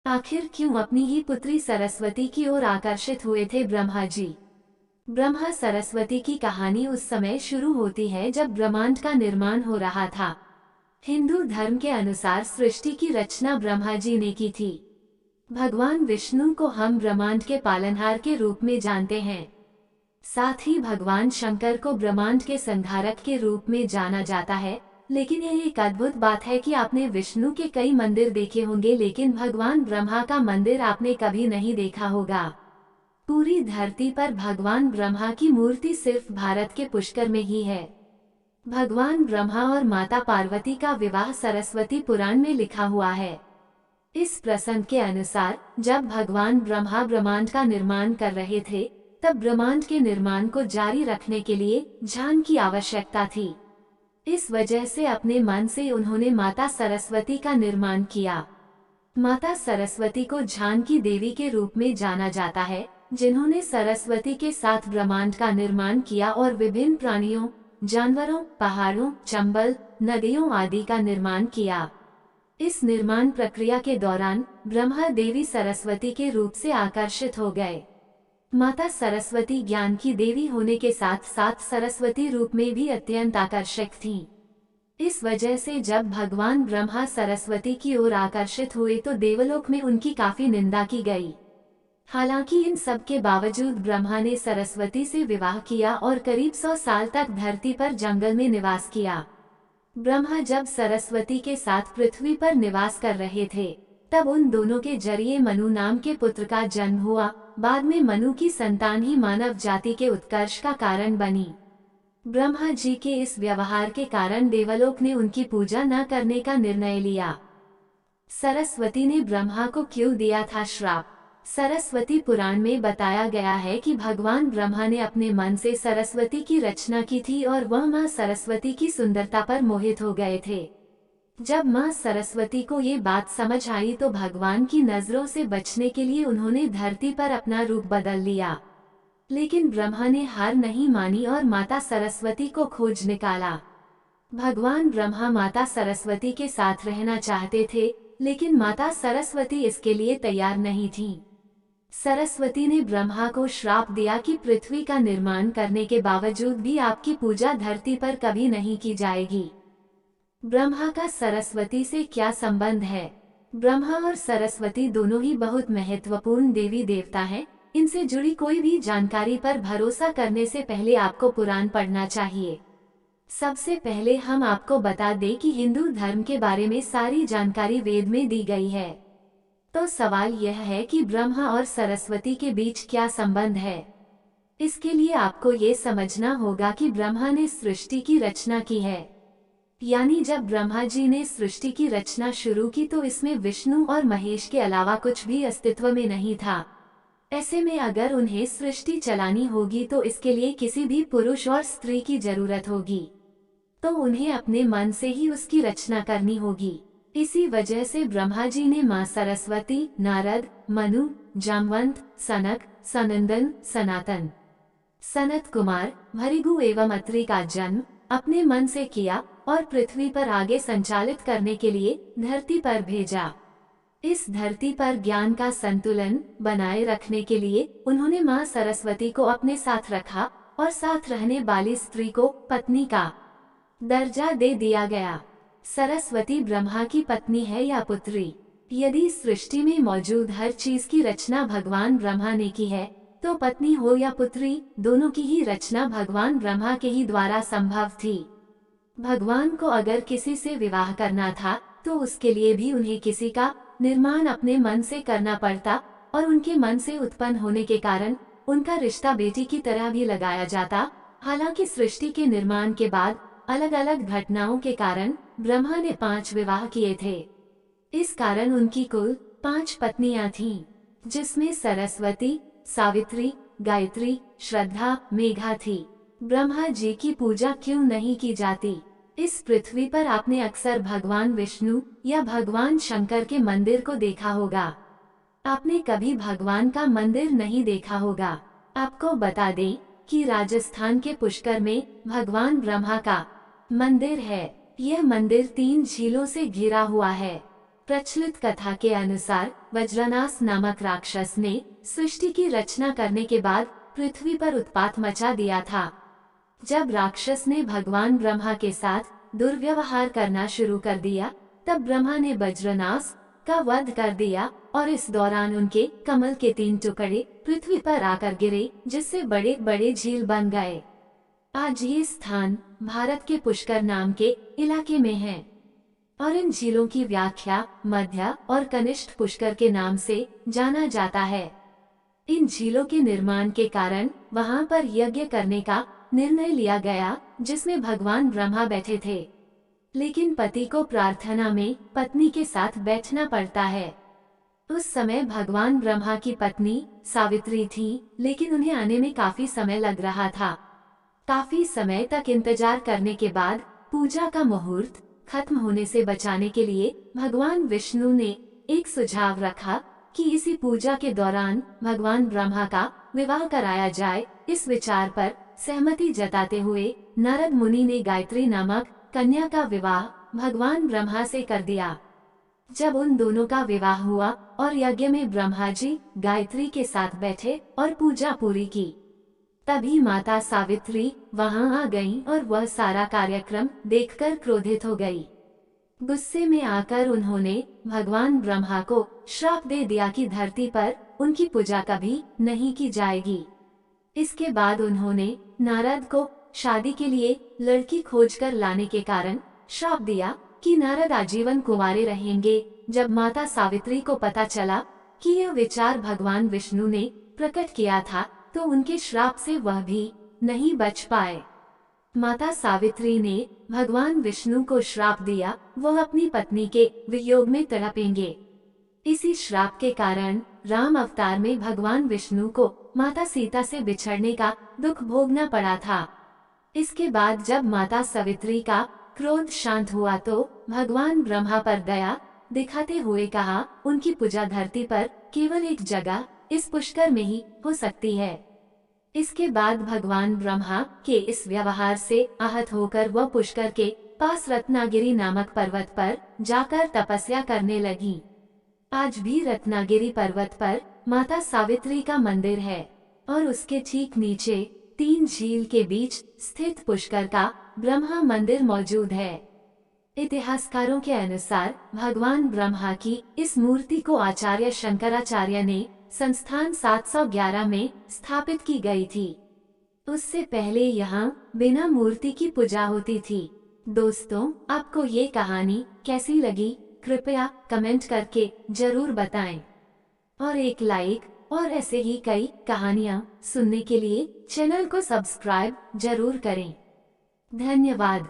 आखिर क्यों अपनी ही पुत्री सरस्वती की ओर आकर्षित हुए थे ब्रह्मा जी? ब्रह्मा सरस्वती की कहानी उस समय शुरू होती है जब ब्रह्मांड का निर्माण हो रहा था। हिंदू धर्म के अनुसार सृष्टि की रचना ब्रह्मा जी ने की थी। भगवान विष्णु को हम ब्रह्मांड के पालनहार के रूप में जानते हैं। साथ ही भगवान शंकर को ब्रह्मांड के संधारक के रूप में जाना जाता है। लेकिन यह एक अद्भुत बात है कि आपने विष्णु के कई मंदिर देखे होंगे, लेकिन भगवान ब्रह्मा का मंदिर आपने कभी नहीं देखा होगा। पूरी धरती पर भगवान ब्रह्मा की मूर्ति सिर्फ भारत के पुष्कर में ही है। भगवान ब्रह्मा और माता पार्वती का विवाह सरस्वती पुराण में लिखा हुआ है। इस प्रसंग के अनुसार जब भगवान ब्रह्मा ब्रह्मांड का निर्माण कर रहे थे, तब ब्रह्मांड के निर्माण को जारी रखने के लिए ज्ञान की आवश्यकता थी। इस वजह से अपने मन से उन्होंने माता सरस्वती का निर्माण किया। माता सरस्वती को ज्ञान की देवी के रूप में जाना जाता है, जिन्होंने सरस्वती के साथ ब्रह्मांड का निर्माण किया और विभिन्न प्राणियों, जानवरों, पहाड़ों, चंबल, नदियों आदि का निर्माण किया। इस निर्माण प्रक्रिया के दौरान ब्रह्मा देवी सरस्वती के रूप से आकर्षित हो गए। माता सरस्वती ज्ञान की देवी होने के साथ साथ सरस्वती रूप में भी अत्यंत आकर्षक थीं। इस वजह से जब भगवान ब्रह्मा सरस्वती की ओर आकर्षित हुए तो देवलोक में उनकी काफी निंदा की गई। हालांकि इन सब के बावजूद ब्रह्मा ने सरस्वती से विवाह किया और करीब 100 साल तक धरती पर जंगल में निवास किया। ब्रह्मा जब सरस्वती के साथ पृथ्वी पर निवास कर रहे थे, तब उन दोनों के जरिए मनु नाम के पुत्र का जन्म हुआ। बाद में मनु की संतान ही मानव जाति के उत्कर्ष का कारण बनी। ब्रह्मा जी के इस व्यवहार के कारण देवलोक ने उनकी पूजा न करने का निर्णय लिया। सरस्वती ने ब्रह्मा को क्यों दिया था श्राप? सरस्वती पुराण में बताया गया है कि भगवान ब्रह्मा ने अपने मन से सरस्वती की रचना की थी और वह मां सरस्वती की सुंदरता पर मोहित हो गए थे। जब मां सरस्वती को ये बात समझ आई तो भगवान की नजरों से बचने के लिए उन्होंने धरती पर अपना रूप बदल लिया। लेकिन ब्रह्मा ने हार नहीं मानी और माता सरस्वती को खोज निकाला। भगवान ब्रह्मा माता सरस्वती के साथ रहना चाहते थे, लेकिन माता सरस्वती इसके लिए तैयार नहीं थीं। सरस्वती ने ब्रह्मा को श्राप दिया कि पृथ्वी का निर्माण करने के बावजूद भी आपकी पूजा धरती पर कभी नहीं की जाएगी। ब्रह्मा का सरस्वती से क्या संबंध है? ब्रह्मा और सरस्वती दोनों ही बहुत महत्वपूर्ण देवी देवता हैं। इनसे जुड़ी कोई भी जानकारी पर भरोसा करने से पहले आपको पुराण पढ़ना चाहिए। सबसे पहले हम आपको बता दें कि हिंदू धर्म के बारे में सारी जानकारी वेद में दी गई है। तो सवाल यह है कि ब्रह्मा और सरस्वती के बीच क्या संबंध है? इसके लिए आपको ये समझना होगा कि ब्रह्मा ने सृष्टि की रचना की है। यानी जब ब्रह्मा जी ने सृष्टि की रचना शुरू की तो इसमें विष्णु और महेश के अलावा कुछ भी अस्तित्व में नहीं था। ऐसे में अगर उन्हें सृष्टि चलानी होगी तो इसके लिए किसी भी पुरुष और स्त्री की जरूरत होगी, तो उन्हें अपने मन से ही उसकी रचना करनी होगी। इसी वजह से ब्रह्मा जी ने मां सरस्वती, नारद, मनु, जामवंत, सनक, सनंदन, सनातन, सनत कुमार, भृगु एवं अत्रि का जन्म अपने मन से किया और पृथ्वी पर आगे संचालित करने के लिए धरती पर भेजा। इस धरती पर ज्ञान का संतुलन बनाए रखने के लिए उन्होंने मां सरस्वती को अपने साथ रखा और साथ रहने वाली स्त्री को पत्नी का दर्जा दे दिया गया। सरस्वती ब्रह्मा की पत्नी है या पुत्री? यदि सृष्टि में मौजूद हर चीज की रचना भगवान ब्रह्मा ने की है, तो पत्नी हो या पुत्री, दोनों की ही रचना भगवान ब्रह्मा के ही द्वारा संभव थी। भगवान को अगर किसी से विवाह करना था तो उसके लिए भी उन्हें किसी का निर्माण अपने मन से करना पड़ता और उनके मन से उत्पन्न होने के कारण उनका रिश्ता बेटी की तरह भी लगाया जाता। हालांकि सृष्टि के निर्माण के बाद अलग अलग घटनाओं के कारण ब्रह्मा ने 5 विवाह किए थे। इस कारण उनकी कुल 5 पत्नियां थीं, जिसमें सरस्वती, सावित्री, गायत्री, श्रद्धा, मेघा थी। ब्रह्मा जी की पूजा क्यों नहीं की जाती? इस पृथ्वी पर आपने अक्सर भगवान विष्णु या भगवान शंकर के मंदिर को देखा होगा। आपने कभी भगवान का मंदिर नहीं देखा होगा। आपको बता दें कि राजस्थान के पुष्कर में भगवान ब्रह्मा का मंदिर है। यह मंदिर 3 झीलों से घिरा हुआ है। प्रचलित कथा के अनुसार वज्रनास नामक राक्षस ने सृष्टि की रचना करने के बाद पृथ्वी पर उत्पात मचा दिया था। जब राक्षस ने भगवान ब्रह्मा के साथ दुर्व्यवहार करना शुरू कर दिया, तब ब्रह्मा ने वज्रनास का वध कर दिया और इस दौरान उनके कमल के 3 टुकड़े पृथ्वी पर आकर गिरे, जिससे बड़े बड़े झील बन गए। आज ये स्थान भारत के पुष्कर नाम के इलाके में है और इन झीलों की व्याख्या मध्य और कनिष्ठ पुष्कर के नाम से जाना जाता है। इन झीलों के निर्माण के कारण वहां पर यज्ञ करने का निर्णय लिया गया, जिसमें भगवान ब्रह्मा बैठे थे। लेकिन पति को प्रार्थना में पत्नी के साथ बैठना पड़ता है। उस समय भगवान ब्रह्मा की पत्नी सावित्री थी, लेकिन उन्हें आने में काफी समय लग रहा था। काफी समय तक इंतजार करने के बाद पूजा का मुहूर्त खत्म होने से बचाने के लिए भगवान विष्णु ने एक सुझाव रखा कि इसी पूजा के दौरान भगवान ब्रह्मा का विवाह कराया जाए। इस विचार पर सहमति जताते हुए नारद मुनि ने गायत्री नामक कन्या का विवाह भगवान ब्रह्मा से कर दिया। जब उन दोनों का विवाह हुआ और यज्ञ में ब्रह्मा जी गायत्री के साथ बैठे और पूजा पूरी की, तभी माता सावित्री वहां आ गईं और वह सारा कार्यक्रम देखकर क्रोधित हो गई। गुस्से में आकर उन्होंने भगवान ब्रह्मा को श्राप दे दिया कि धरती पर उनकी पूजा कभी नहीं की जाएगी। इसके बाद उन्होंने नारद को शादी के लिए लड़की खोजकर लाने के कारण श्राप दिया कि नारद आजीवन कुंवारे रहेंगे। जब माता सावित्री को पता चला कि यह विचार भगवान विष्णु ने प्रकट किया था, तो उनके श्राप से वह भी नहीं बच पाए। माता सावित्री ने भगवान विष्णु को श्राप दिया, वह अपनी पत्नी के वियोग में तड़पेंगे। इसी श्राप के कारण राम अवतार में भगवान विष्णु को माता सीता से बिछड़ने का दुख भोगना पड़ा था। इसके बाद जब माता सावित्री का क्रोध शांत हुआ, तो भगवान ब्रह्मा पर दया दिखाते हुए कहा, उनकी पूजा धरती पर केवल एक जगह इस पुष्कर में ही हो सकती है। इसके बाद भगवान ब्रह्मा के इस व्यवहार से आहत होकर वह पुष्कर के पास रत्नागिरी नामक पर्वत पर जाकर तपस्या करने लगी। आज भी रत्नागिरी पर्वत पर माता सावित्री का मंदिर है और उसके ठीक नीचे 3 झील के बीच स्थित पुष्कर का ब्रह्मा मंदिर मौजूद है। इतिहासकारों के अनुसार भगवान ब्रह्मा की इस मूर्ति को आचार्य शंकराचार्य ने संस्थान 711 में स्थापित की गई थी। उससे पहले यहाँ बिना मूर्ति की पूजा होती थी। दोस्तों, आपको ये कहानी कैसी लगी कृपया कमेंट करके जरूर बताएं और एक लाइक और ऐसे ही कई कहानियाँ सुनने के लिए चैनल को सब्सक्राइब जरूर करें। धन्यवाद।